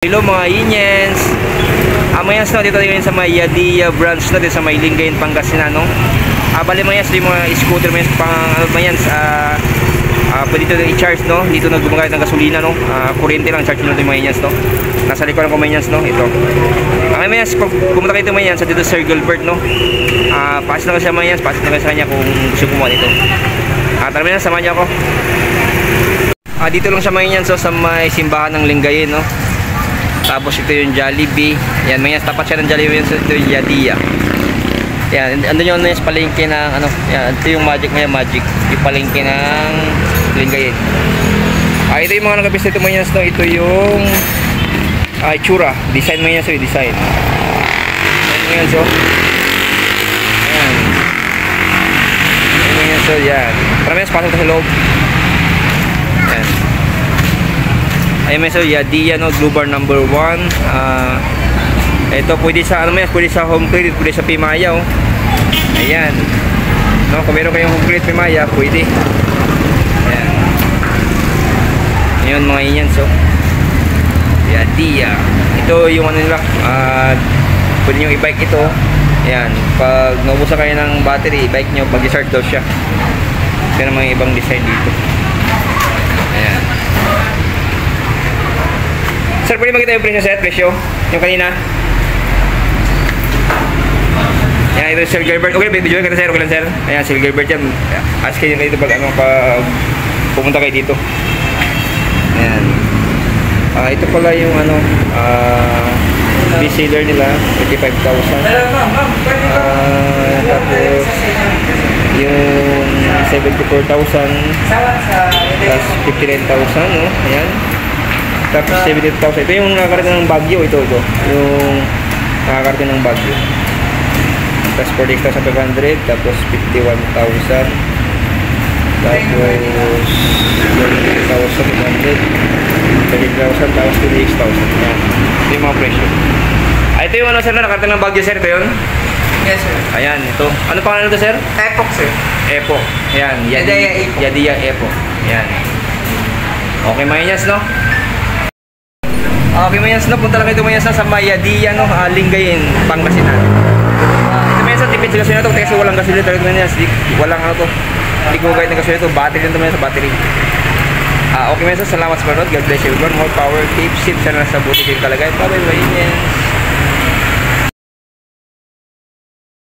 Hello mga Inyens. Mayans no, dito tayo sa may Yadia branch natin sa may Lingayen, Pangasinan, no. Bali mayans, yung mga scooter mayans pang mayans pwede dito i-charge, no. Dito na gumagamit ng gasolina, no. Kuryente lang charge mo dito mayans, no. Nasa likuran ko mayans, no. Ito. Mayans, pag pumunta kayo mayans sa dito Sir Gilbert, no. Pass na siya mayans, pass na sa kanya kung gusto kumuha dito. Tara mayans, samahan niyo ako. Dito lang siya mayans, so, sa may simbahan ng Lingayen, no. Tapos ito yung Jollibee. Yan, mayas tapat siya ng Jollibee. Ito yung Yadia. Yan, andun yung palengke ng ano, yan, ito yung Magic, Magic. Yung palengke ng Lingayen. Ito yung mga nagabis nito mayas, no. Ito yung itsura. Design mayas, so design. Yan mayas, so. Ayan. Yan mayas, so yan. Para mayas, pasok sa loob. Yan. Ayun so Yadia, no, Blue Bar number 1. Ito pwede sa ano, pwede sa home credit, pwede sa Pimaya, oh. Ayan. No, kung meron kayong home credit Pimaya, pwede. Ayan. Ayun mga Inyens, so. Yadia. Ito yung ano nila, pwede nyo i-bike ito. Ayan. Pag naubusan kayo ng battery, i-bike nyo, pag i-start daw siya. Pero mga ibang design dito. Ayan. Sir, pwede makita yung presyo, presyo? Yung kanina? Yan, ito Sir Gilbert. Okay, video kita sir, okay lang sir. Ayan, Sir Gilbert yan. Ask kayo dito pag ano, pumunta kayo dito. Ayan. Ito pala yung ano, bestseller nila, 35,000. Tapos, yung 74,000. Tapos, 59,000, no? Ayan. Tapos 78,000. Ito yung nakakarating ng Baguio. Ito. Yung nakakarating ng Baguio. Tapos 46,500. Tapos 51,000. Tapos 20,500. 30,000. Tapos 26,000. Yan. Ito yung mga presyo. Ito yung ano sir na nakakarating ng Baguio sir. Ito yun? Yes sir. Ayan. Ito. Ano pangalan ito sir? Epoch sir. Epoch. Ayan. Yadia Epoch. Ayan. Okay mga Inyens, no? Okay mayas, no, punta lang kayo mayas sa Yadia, no, Lingayen, Pangasinan. Ito mayas, tipid sa gasolina ito kasi walang gasolina talaga mayas, walang ano to, hindi ko kahit ng gasolina ito, battery lang ito mayas sa battery. Okay mayas, salamat sa panood, God bless you everyone, more power, keep safe, sana nasa buti kayo talaga, bye bye, Inyens.